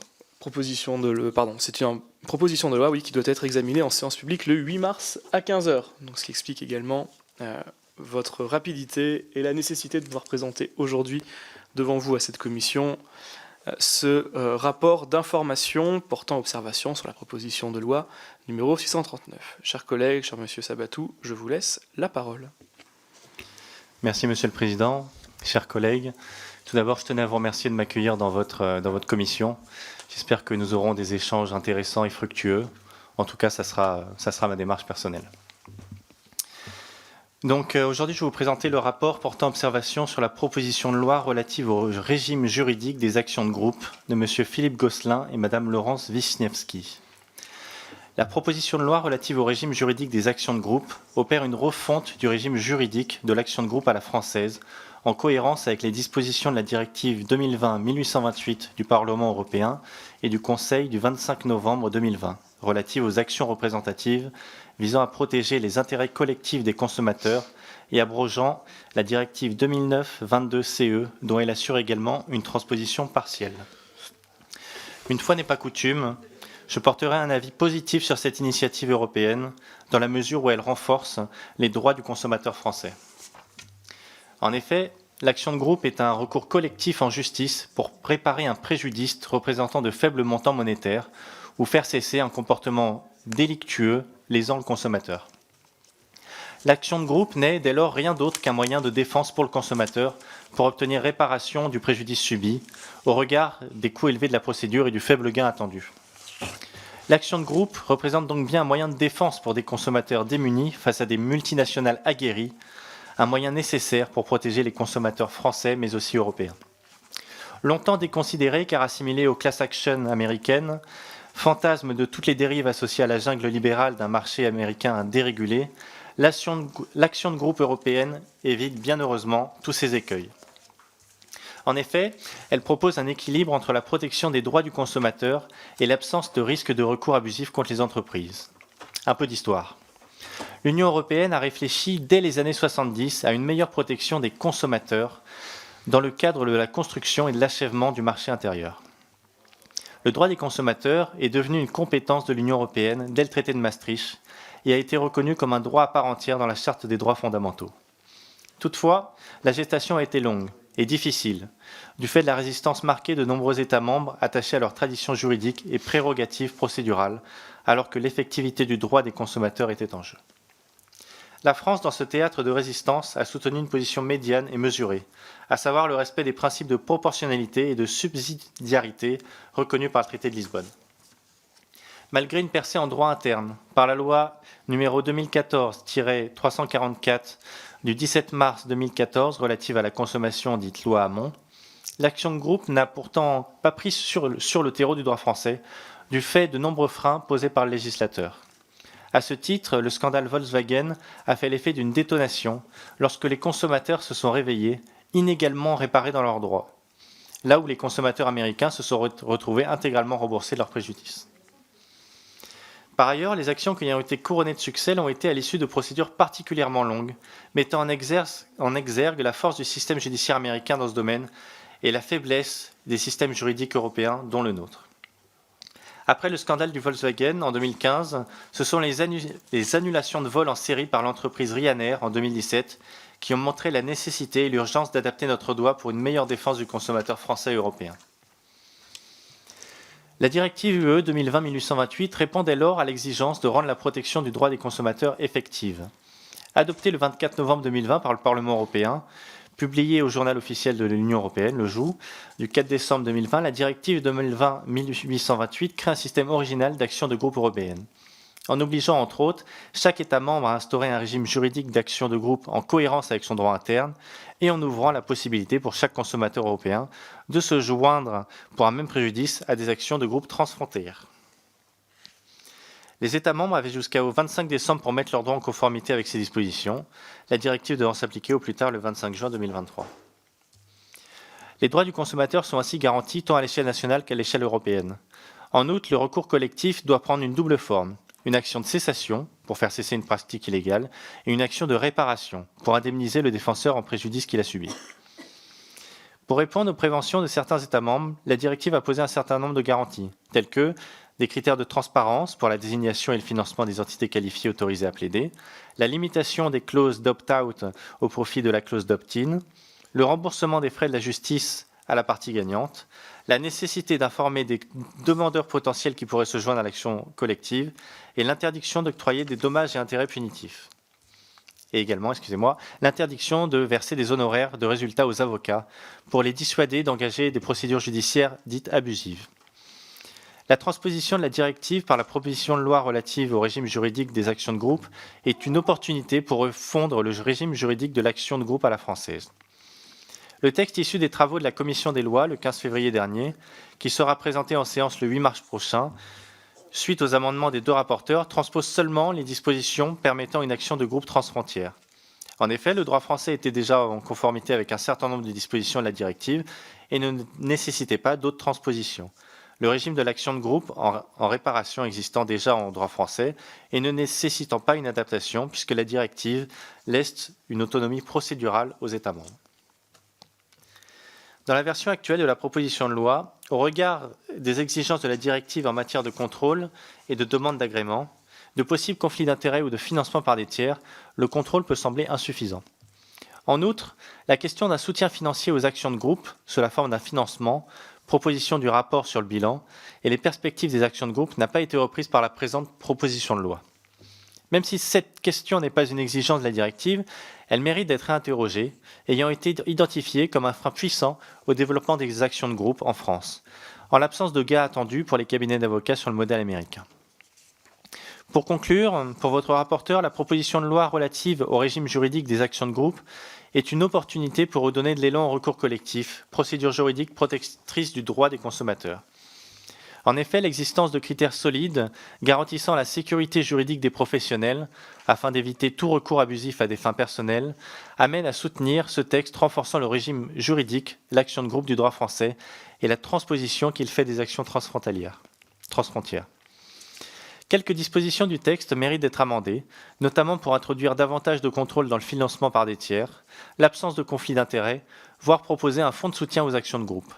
Speaker 1: c'est une proposition de loi qui doit être examinée en séance publique le 8 mars à 15h. Donc, ce qui explique également votre rapidité et la nécessité de pouvoir présenter aujourd'hui devant vous à cette commission ce rapport d'information portant observation sur la proposition de loi numéro 639. Chers collègues, cher monsieur Sabatou, je vous laisse la parole.
Speaker 6: Merci Monsieur le Président, chers collègues. Tout d'abord, je tenais à vous remercier de m'accueillir dans votre commission. J'espère que nous aurons des échanges intéressants et fructueux. En tout cas, ça sera ma démarche personnelle. Donc aujourd'hui, je vais vous présenter le rapport portant observation sur la proposition de loi relative au régime juridique des actions de groupe de M. Philippe Gosselin et Mme Laurence Wisniewski. La proposition de loi relative au régime juridique des actions de groupe opère une refonte du régime juridique de l'action de groupe à la française, en cohérence avec les dispositions de la directive 2020-1828 du Parlement européen et du Conseil du 25 novembre 2020, relative aux actions représentatives visant à protéger les intérêts collectifs des consommateurs et abrogeant la directive 2009-22-CE, dont elle assure également une transposition partielle. Une fois n'est pas coutume, je porterai un avis positif sur cette initiative européenne, dans la mesure où elle renforce les droits du consommateur français. En effet, l'action de groupe est un recours collectif en justice pour réparer un préjudice représentant de faibles montants monétaires ou faire cesser un comportement délictueux lésant le consommateur. L'action de groupe n'est dès lors rien d'autre qu'un moyen de défense pour le consommateur pour obtenir réparation du préjudice subi au regard des coûts élevés de la procédure et du faible gain attendu. L'action de groupe représente donc bien un moyen de défense pour des consommateurs démunis face à des multinationales aguerries, un moyen nécessaire pour protéger les consommateurs français mais aussi européens. Longtemps déconsidéré car assimilé aux class action américaines, fantasme de toutes les dérives associées à la jungle libérale d'un marché américain dérégulé, l'action de groupe européenne évite bien heureusement tous ces écueils. En effet, elle propose un équilibre entre la protection des droits du consommateur et l'absence de risque de recours abusif contre les entreprises. Un peu d'histoire. L'Union européenne a réfléchi dès les années 70 à une meilleure protection des consommateurs dans le cadre de la construction et de l'achèvement du marché intérieur. Le droit des consommateurs est devenu une compétence de l'Union européenne dès le traité de Maastricht et a été reconnu comme un droit à part entière dans la Charte des droits fondamentaux. Toutefois, la gestation a été longue et difficile, du fait de la résistance marquée de nombreux États membres attachés à leurs traditions juridiques et prérogatives procédurales, alors que l'effectivité du droit des consommateurs était en jeu. La France, dans ce théâtre de résistance, a soutenu une position médiane et mesurée, à savoir le respect des principes de proportionnalité et de subsidiarité reconnus par le traité de Lisbonne. Malgré une percée en droit interne, par la loi numéro 2014-344 du 17 mars 2014 relative à la consommation dite loi Hamon, l'action de groupe n'a pourtant pas pris sur le terreau du droit français, du fait de nombreux freins posés par le législateur. À ce titre, le scandale Volkswagen a fait l'effet d'une détonation lorsque les consommateurs se sont réveillés inégalement réparés dans leurs droits, là où les consommateurs américains se sont retrouvés intégralement remboursés de leurs préjudices. Par ailleurs, les actions qui ont été couronnées de succès l'ont été à l'issue de procédures particulièrement longues, mettant en exergue la force du système judiciaire américain dans ce domaine et la faiblesse des systèmes juridiques européens, dont le nôtre. Après le scandale du Volkswagen en 2015, ce sont les annulations de vol en série par l'entreprise Ryanair en 2017 qui ont montré la nécessité et l'urgence d'adapter notre droit pour une meilleure défense du consommateur français et européen. La directive UE 2020-1828 répond dès lors à l'exigence de rendre la protection du droit des consommateurs effective. Adoptée le 24 novembre 2020 par le Parlement européen, Publiée au journal officiel de l'Union européenne, le JOU, du 4 décembre 2020, la directive 2020-1828 crée un système original d'action de groupe européenne, en obligeant entre autres chaque État membre à instaurer un régime juridique d'action de groupe en cohérence avec son droit interne et en ouvrant la possibilité pour chaque consommateur européen de se joindre pour un même préjudice à des actions de groupe transfrontières. Les États membres avaient jusqu'au 25 décembre pour mettre leurs droits en conformité avec ces dispositions, la directive devant s'appliquer au plus tard le 25 juin 2023. Les droits du consommateur sont ainsi garantis tant à l'échelle nationale qu'à l'échelle européenne. En outre, le recours collectif doit prendre une double forme, une action de cessation, pour faire cesser une pratique illégale, et une action de réparation, pour indemniser le défenseur en préjudice qu'il a subi. Pour répondre aux préventions de certains États membres, la directive a posé un certain nombre de garanties, telles que des critères de transparence pour la désignation et le financement des entités qualifiées autorisées à plaider, la limitation des clauses d'opt-out au profit de la clause d'opt-in, le remboursement des frais de la justice à la partie gagnante, la nécessité d'informer des demandeurs potentiels qui pourraient se joindre à l'action collective et l'interdiction d'octroyer des dommages et intérêts punitifs. Et également, l'interdiction de verser des honoraires de résultats aux avocats pour les dissuader d'engager des procédures judiciaires dites abusives. La transposition de la directive par la proposition de loi relative au régime juridique des actions de groupe est une opportunité pour refondre le régime juridique de l'action de groupe à la française. Le texte issu des travaux de la Commission des lois le 15 février dernier, qui sera présenté en séance le 8 mars prochain, suite aux amendements des deux rapporteurs, transpose seulement les dispositions permettant une action de groupe transfrontière. En effet, le droit français était déjà en conformité avec un certain nombre de dispositions de la directive et ne nécessitait pas d'autres transpositions. Le régime de l'action de groupe en réparation existant déjà en droit français et ne nécessitant pas une adaptation puisque la directive laisse une autonomie procédurale aux États membres. Dans la version actuelle de la proposition de loi, au regard des exigences de la directive en matière de contrôle et de demande d'agrément, de possibles conflits d'intérêts ou de financement par des tiers, le contrôle peut sembler insuffisant. En outre, la question d'un soutien financier aux actions de groupe, sous la forme d'un financement, proposition du rapport sur le bilan, et les perspectives des actions de groupe n'a pas été reprise par la présente proposition de loi. Même si cette question n'est pas une exigence de la directive, elle mérite d'être réinterrogée, ayant été identifiée comme un frein puissant au développement des actions de groupe en France, en l'absence de gains attendus pour les cabinets d'avocats sur le modèle américain. Pour conclure, pour votre rapporteur, la proposition de loi relative au régime juridique des actions de groupe est une opportunité pour redonner de l'élan au recours collectif, procédure juridique protectrice du droit des consommateurs. En effet, l'existence de critères solides garantissant la sécurité juridique des professionnels, afin d'éviter tout recours abusif à des fins personnelles, amène à soutenir ce texte renforçant le régime juridique, l'action de groupe du droit français et la transposition qu'il fait des actions transfrontières. Quelques dispositions du texte méritent d'être amendées, notamment pour introduire davantage de contrôle dans le financement par des tiers, l'absence de conflit d'intérêts, voire proposer un fonds de soutien aux actions de groupe.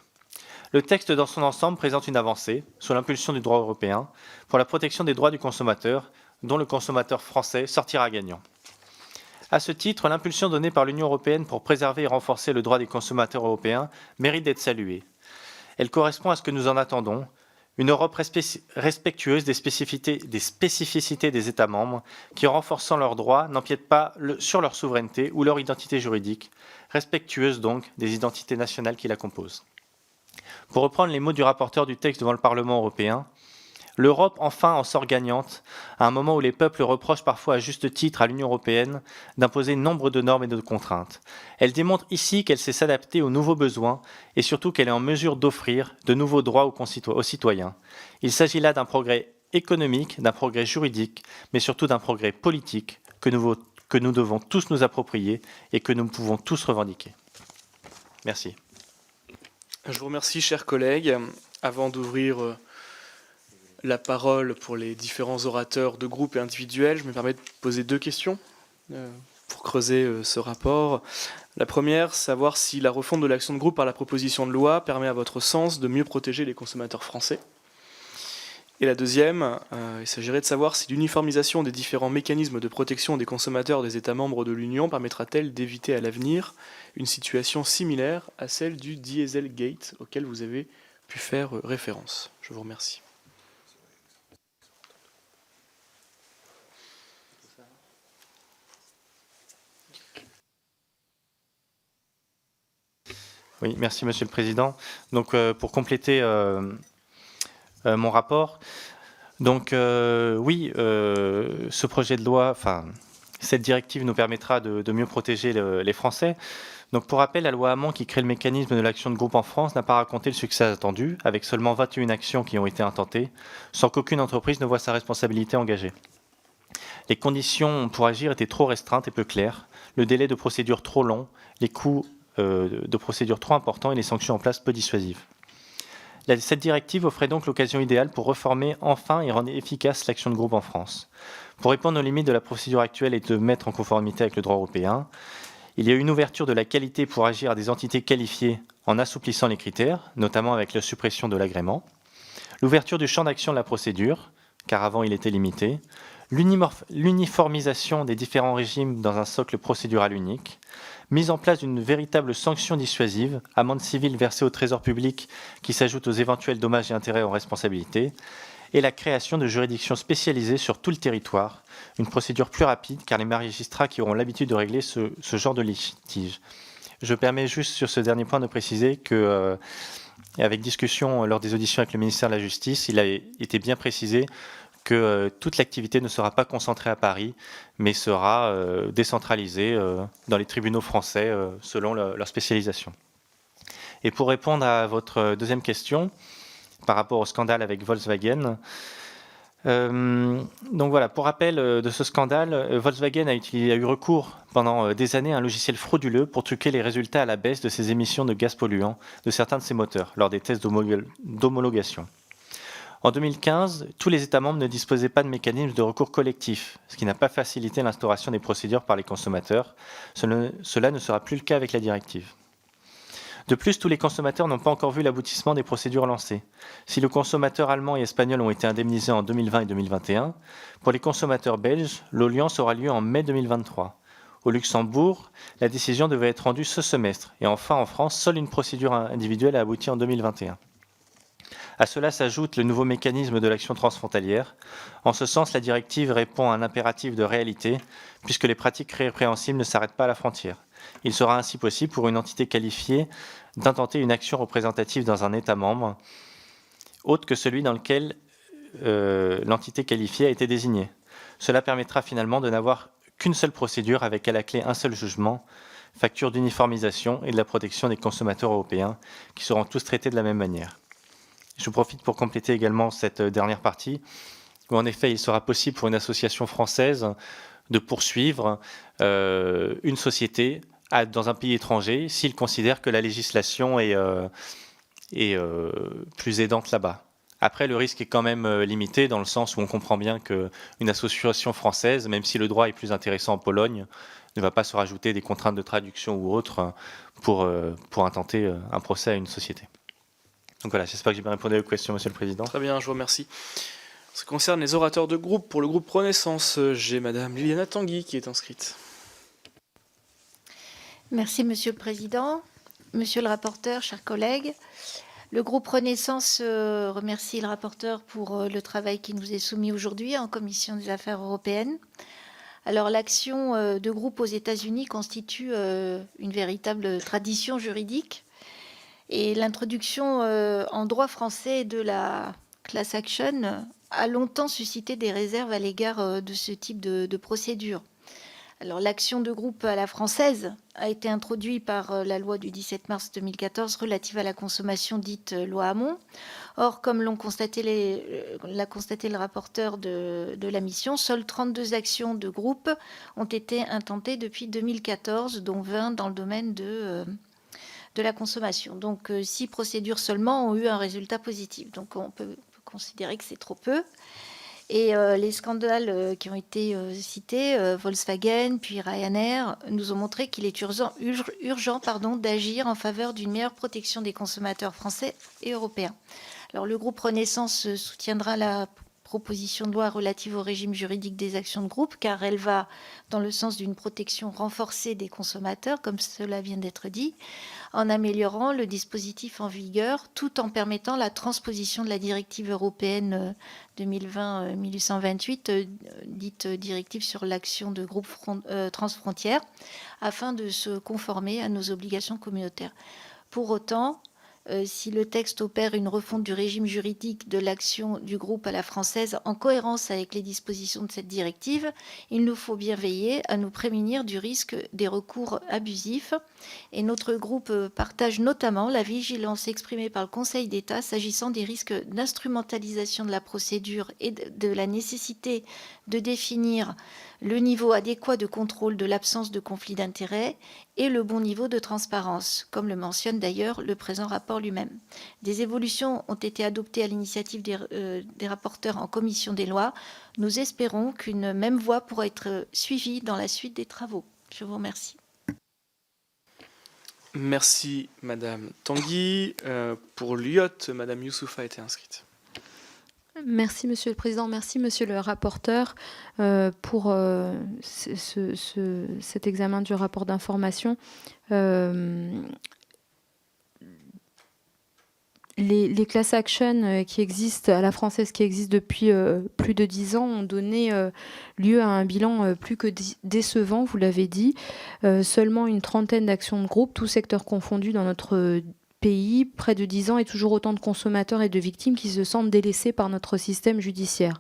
Speaker 6: Le texte dans son ensemble présente une avancée, sous l'impulsion du droit européen, pour la protection des droits du consommateur, dont le consommateur français sortira gagnant. À ce titre, l'impulsion donnée par l'Union européenne pour préserver et renforcer le droit des consommateurs européens mérite d'être saluée. Elle correspond à ce que nous en attendons, une Europe respectueuse des spécificités des États membres, qui, en renforçant leurs droits, n'empiètent pas sur leur souveraineté ou leur identité juridique, respectueuse donc des identités nationales qui la composent. Pour reprendre les mots du rapporteur du texte devant le Parlement européen, l'Europe enfin en sort gagnante, à un moment où les peuples reprochent parfois à juste titre à l'Union européenne d'imposer nombre de normes et de contraintes. Elle démontre ici qu'elle sait s'adapter aux nouveaux besoins et surtout qu'elle est en mesure d'offrir de nouveaux droits aux citoyens. Il s'agit là d'un progrès économique, d'un progrès juridique, mais surtout d'un progrès politique que nous devons tous nous approprier et que nous pouvons tous revendiquer. Merci.
Speaker 1: Je vous remercie, chers collègues. Avant d'ouvrir la parole pour les différents orateurs de groupe et individuels, je me permets de poser deux questions pour creuser ce rapport. La première, savoir si la refonte de l'action de groupe par la proposition de loi permet à votre sens de mieux protéger les consommateurs français. Et la deuxième, il s'agirait de savoir si l'uniformisation des différents mécanismes de protection des consommateurs des États membres de l'Union permettra-t-elle d'éviter à l'avenir une situation similaire à celle du Dieselgate auquel vous avez pu faire référence. Je vous remercie.
Speaker 6: Oui, merci Monsieur le Président. Donc, pour compléter mon rapport, donc oui, ce projet de loi, cette directive nous permettra de mieux protéger les Français. Donc, pour rappel, la loi Hamon qui crée le mécanisme de l'action de groupe en France n'a pas raconté le succès attendu, avec seulement 21 actions qui ont été intentées, sans qu'aucune entreprise ne voit sa responsabilité engagée. Les conditions pour agir étaient trop restreintes et peu claires, le délai de procédure trop long, les coûts de procédure trop importants et les sanctions en place peu dissuasives. Cette directive offrait donc l'occasion idéale pour reformer enfin et rendre efficace l'action de groupe en France. Pour répondre aux limites de la procédure actuelle et de mettre en conformité avec le droit européen, il y a eu une ouverture de la qualité pour agir à des entités qualifiées en assouplissant les critères, notamment avec la suppression de l'agrément, l'ouverture du champ d'action de la procédure, car avant il était limité, l'uniformisation des différents régimes dans un socle procédural unique, mise en place d'une véritable sanction dissuasive, amende civile versée au Trésor public qui s'ajoute aux éventuels dommages et intérêts en responsabilité, et la création de juridictions spécialisées sur tout le territoire, une procédure plus rapide car les magistrats qui auront l'habitude de régler ce genre de litige. Je permets juste sur ce dernier point de préciser que, avec discussion lors des auditions avec le ministère de la Justice, il a été bien précisé que toute l'activité ne sera pas concentrée à Paris, mais sera décentralisée dans les tribunaux français selon leur spécialisation. Et pour répondre à votre deuxième question, par rapport au scandale avec Volkswagen, donc voilà, pour rappel de ce scandale, Volkswagen a eu recours pendant des années à un logiciel frauduleux pour truquer les résultats à la baisse de ses émissions de gaz polluants de certains de ses moteurs lors des tests d'homologation. En 2015, tous les États membres ne disposaient pas de mécanisme de recours collectif, ce qui n'a pas facilité l'instauration des procédures par les consommateurs. Cela ne sera plus le cas avec la directive. De plus, tous les consommateurs n'ont pas encore vu l'aboutissement des procédures lancées. Si les consommateurs allemands et espagnols ont été indemnisés en 2020 et 2021, pour les consommateurs belges, l'audience aura lieu en mai 2023. Au Luxembourg, la décision devait être rendue ce semestre. Et enfin, en France, seule une procédure individuelle a abouti en 2021. À cela s'ajoute le nouveau mécanisme de l'action transfrontalière. En ce sens, la directive répond à un impératif de réalité, puisque les pratiques répréhensibles ne s'arrêtent pas à la frontière. Il sera ainsi possible pour une entité qualifiée d'intenter une action représentative dans un État membre, autre que celui dans lequel l'entité qualifiée a été désignée. Cela permettra finalement de n'avoir qu'une seule procédure avec à la clé un seul jugement, facture d'uniformisation et de la protection des consommateurs européens, qui seront tous traités de la même manière. Je profite pour compléter également cette dernière partie, où en effet il sera possible pour une association française de poursuivre une société dans un pays étranger s'il considère que la législation est plus aidante là-bas. Après, le risque est quand même limité dans le sens où on comprend bien qu'une association française, même si le droit est plus intéressant en Pologne, ne va pas se rajouter des contraintes de traduction ou autres pour intenter un procès à une société. Donc voilà, j'espère que j'ai bien répondu à vos questions, Monsieur le Président.
Speaker 1: Très bien, je vous remercie. En ce qui concerne les orateurs de groupe, pour le groupe Renaissance, j'ai Madame Liliana Tanguy qui est inscrite.
Speaker 2: Merci Monsieur le Président, Monsieur le rapporteur, chers collègues. Le groupe Renaissance remercie le rapporteur pour le travail qui nous est soumis aujourd'hui en Commission des Affaires européennes. Alors l'action de groupe aux États-Unis constitue une véritable tradition juridique et l'introduction en droit français de la class action a longtemps suscité des réserves à l'égard de ce type de procédure. Alors, l'action de groupe à la française a été introduite par la loi du 17 mars 2014 relative à la consommation dite loi Hamon. Or, comme l'a constaté le rapporteur de la mission, seules 32 actions de groupe ont été intentées depuis 2014, dont 20 dans le domaine de la consommation. Donc, 6 procédures seulement ont eu un résultat positif. Donc, on peut considérer que c'est trop peu. Et les scandales qui ont été cités, Volkswagen, puis Ryanair, nous ont montré qu'il est urgent d'agir en faveur d'une meilleure protection des consommateurs français et européens. Alors, le groupe Renaissance soutiendra la proposition de loi relative au régime juridique des actions de groupe, car elle va dans le sens d'une protection renforcée des consommateurs, comme cela vient d'être dit, en améliorant le dispositif en vigueur, tout en permettant la transposition de la directive européenne 2020-1828, dite directive sur l'action de groupe transfrontière, afin de se conformer à nos obligations communautaires. Pour autant, si le texte opère une refonte du régime juridique de l'action du groupe à la française en cohérence avec les dispositions de cette directive, il nous faut bien veiller à nous prémunir du risque des recours abusifs. Et notre groupe partage notamment la vigilance exprimée par le Conseil d'État s'agissant des risques d'instrumentalisation de la procédure et de la nécessité de définir le niveau adéquat de contrôle de l'absence de conflit d'intérêts et le bon niveau de transparence, comme le mentionne d'ailleurs le présent rapport lui-même. Des évolutions ont été adoptées à l'initiative des rapporteurs en commission des lois. Nous espérons qu'une même voie pourra être suivie dans la suite des travaux. Je vous remercie.
Speaker 1: Merci Madame Tanguy. Pour l'UIOT, Madame Youssoufa a été inscrite.
Speaker 5: Merci Monsieur le Président, merci Monsieur le rapporteur pour cet examen du rapport d'information. Les class actions qui existent à la française, qui existent depuis plus de 10 ans, ont donné lieu à un bilan plus que décevant, vous l'avez dit. Seulement une trentaine d'actions de groupe, tous secteurs confondus dans notre pays, près de 10 ans, et toujours autant de consommateurs et de victimes qui se sentent délaissés par notre système judiciaire.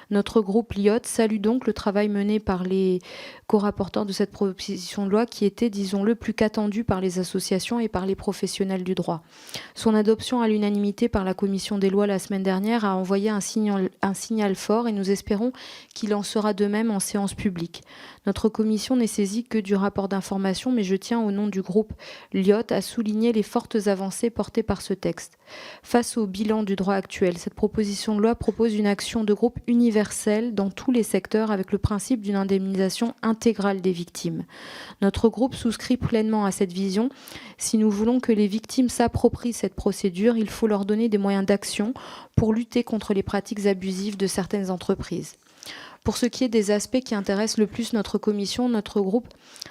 Speaker 5: Notre groupe LIOT salue donc le travail mené par les co-rapporteurs de cette proposition de loi qui était, disons-le, plus qu'attendu par les associations et par les professionnels du droit. Son adoption à l'unanimité par la commission des lois la semaine dernière a envoyé un signal fort et nous espérons qu'il en sera de même en séance publique. Notre commission n'est saisie que du rapport d'information, mais je tiens au nom du groupe LIOT à souligner les fortes avancées portées par ce texte. Face au bilan du droit actuel, cette proposition de loi propose une action de groupe universelle dans tous les secteurs avec le principe d'une indemnisation intégrale des victimes. Notre groupe souscrit pleinement à cette vision. Si nous voulons que les victimes s'approprient cette procédure, il faut leur donner des moyens d'action pour lutter contre les pratiques abusives de certaines entreprises. Pour ce qui est des aspects qui intéressent le plus notre commission, notre groupe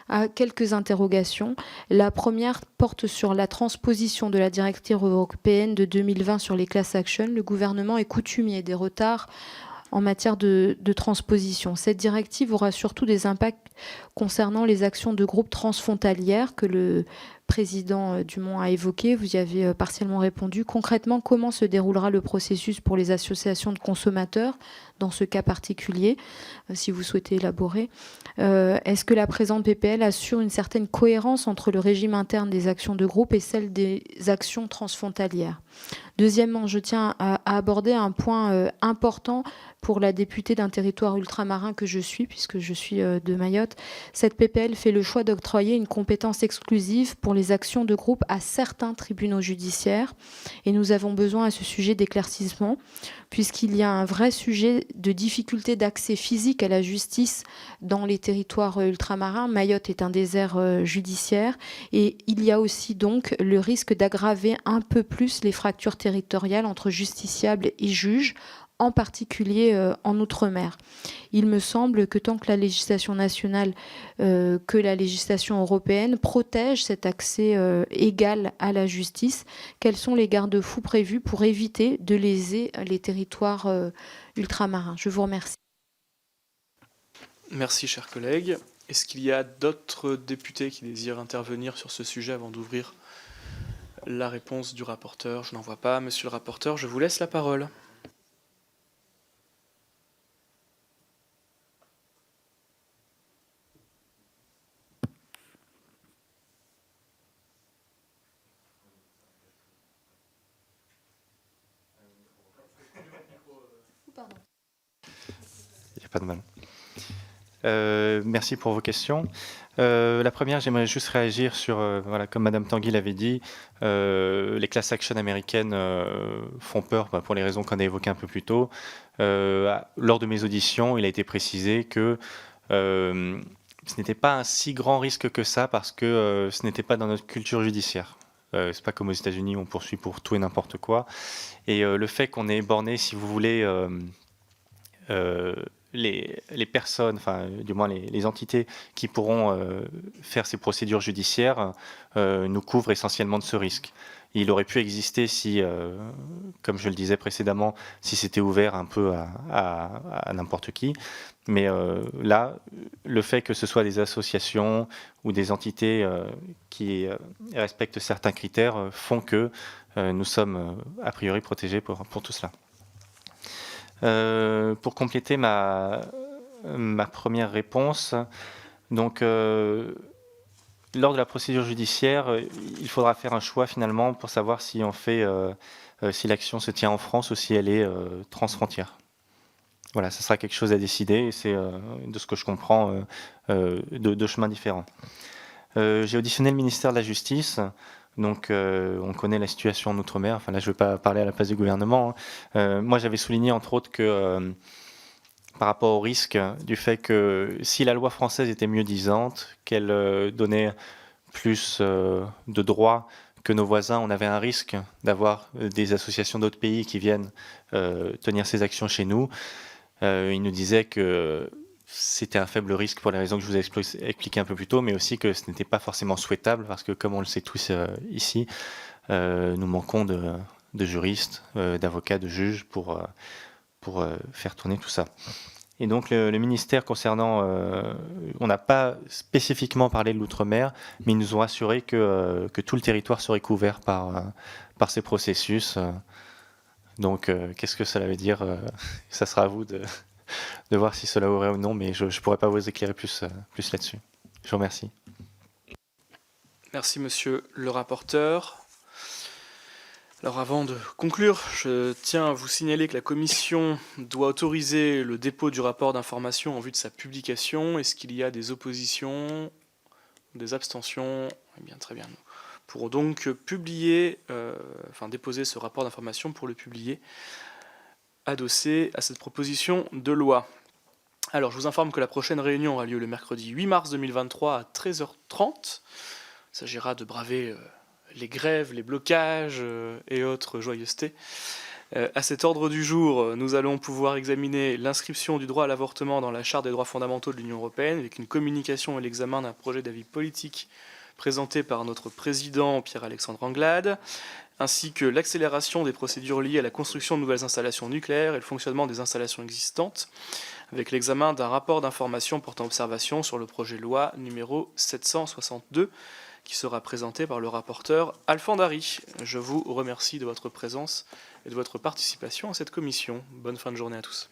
Speaker 5: a quelques interrogations. La première porte sur la transposition de la directive européenne de 2020 sur les class actions. Le gouvernement est coutumier des retards en matière de transposition. Cette directive aura surtout des impacts concernant les actions de groupe transfrontalières que le président Dumont a évoqué. Vous y avez partiellement répondu. Concrètement, comment se déroulera le processus pour les associations de consommateurs dans ce cas particulier, si vous souhaitez élaborer? Est-ce que la présente PPL assure une certaine cohérence entre le régime interne des actions de groupe et celle des actions transfrontalières? Deuxièmement, je tiens à aborder un point important pour la députée d'un territoire ultramarin que je suis, puisque je suis de Mayotte. Cette PPL fait le choix d'octroyer une compétence exclusive pour les actions de groupe à certains tribunaux judiciaires. Et nous avons besoin à ce sujet d'éclaircissement, puisqu'il y a un vrai sujet de difficulté d'accès physique à la justice dans les territoires ultramarins. Mayotte est un désert judiciaire et il y a aussi donc le risque d'aggraver un peu plus les fractures territoriales entre justiciables et juges, en particulier en Outre-mer. Il me semble que tant que la législation nationale que la législation européenne protège cet accès égal à la justice, quels sont les garde-fous prévus pour éviter de léser les territoires ultramarins? Je vous remercie.
Speaker 1: Merci, chers collègues. Est-ce qu'il y a d'autres députés qui désirent intervenir sur ce sujet avant d'ouvrir la réponse du rapporteur? Je n'en vois pas. Monsieur le rapporteur, je vous laisse la parole.
Speaker 6: Il n'y a pas de mal. Merci pour vos questions. La première, j'aimerais juste réagir sur, voilà, comme Madame Tanguy l'avait dit, les class actions américaines font peur pour les raisons qu'on a évoquées un peu plus tôt. Lors de mes auditions, il a été précisé que ce n'était pas un si grand risque que ça parce que ce n'était pas dans notre culture judiciaire. C'est pas comme aux États-Unis où on poursuit pour tout et n'importe quoi. Et le fait qu'on ait borné, si vous voulez, les personnes, enfin du moins les entités qui pourront faire ces procédures judiciaires nous couvrent essentiellement de ce risque. Il aurait pu exister si, comme je le disais précédemment, si c'était ouvert un peu à n'importe qui. Mais là, le fait que ce soit des associations ou des entités qui respectent certains critères font que nous sommes a priori protégés pour tout cela. Pour compléter ma première réponse, donc lors de la procédure judiciaire, il faudra faire un choix finalement pour savoir si on fait, si l'action se tient en France ou si elle est transfrontière. Voilà, ce sera quelque chose à décider et c'est de ce que je comprends deux chemins différents. J'ai auditionné le ministère de la Justice. Donc, on connaît la situation en Outre-mer. Enfin, là, je ne vais pas parler à la place du gouvernement. Moi, j'avais souligné, entre autres, que par rapport au risque du fait que si la loi française était mieux disante, qu'elle donnait plus de droits que nos voisins, on avait un risque d'avoir des associations d'autres pays qui viennent tenir ces actions chez nous. Il nous disait que c'était un faible risque pour les raisons que je vous ai expliquées un peu plus tôt, mais aussi que ce n'était pas forcément souhaitable parce que, comme on le sait tous ici, nous manquons de juristes, d'avocats, de juges pour faire tourner tout ça. Et donc le ministère concernant, on n'a pas spécifiquement parlé de l'outre-mer, mais ils nous ont assuré que tout le territoire serait couvert par ces processus. Donc qu'est-ce que cela veut dire ça sera à vous de voir si cela aurait ou non, mais je ne pourrais pas vous éclairer plus là-dessus. Je vous remercie.
Speaker 1: Merci monsieur le rapporteur. Alors avant de conclure, je tiens à vous signaler que la Commission doit autoriser le dépôt du rapport d'information en vue de sa publication. Est-ce qu'il y a des oppositions, des abstentions? Eh bien, très bien. Nous pourrons donc déposer ce rapport d'information pour le publier, adossé à cette proposition de loi. Alors, je vous informe que la prochaine réunion aura lieu le mercredi 8 mars 2023 à 13h30. Il s'agira de braver les grèves, les blocages et autres joyeusetés. À cet ordre du jour, nous allons pouvoir examiner l'inscription du droit à l'avortement dans la Charte des droits fondamentaux de l'Union européenne, avec une communication et l'examen d'un projet d'avis politique présenté par notre président Pierre-Alexandre Anglade, ainsi que l'accélération des procédures liées à la construction de nouvelles installations nucléaires et le fonctionnement des installations existantes, avec l'examen d'un rapport d'information portant observation sur le projet de loi numéro 762, qui sera présenté par le rapporteur Alfandari. Je vous remercie de votre présence et de votre participation à cette commission. Bonne fin de journée à tous.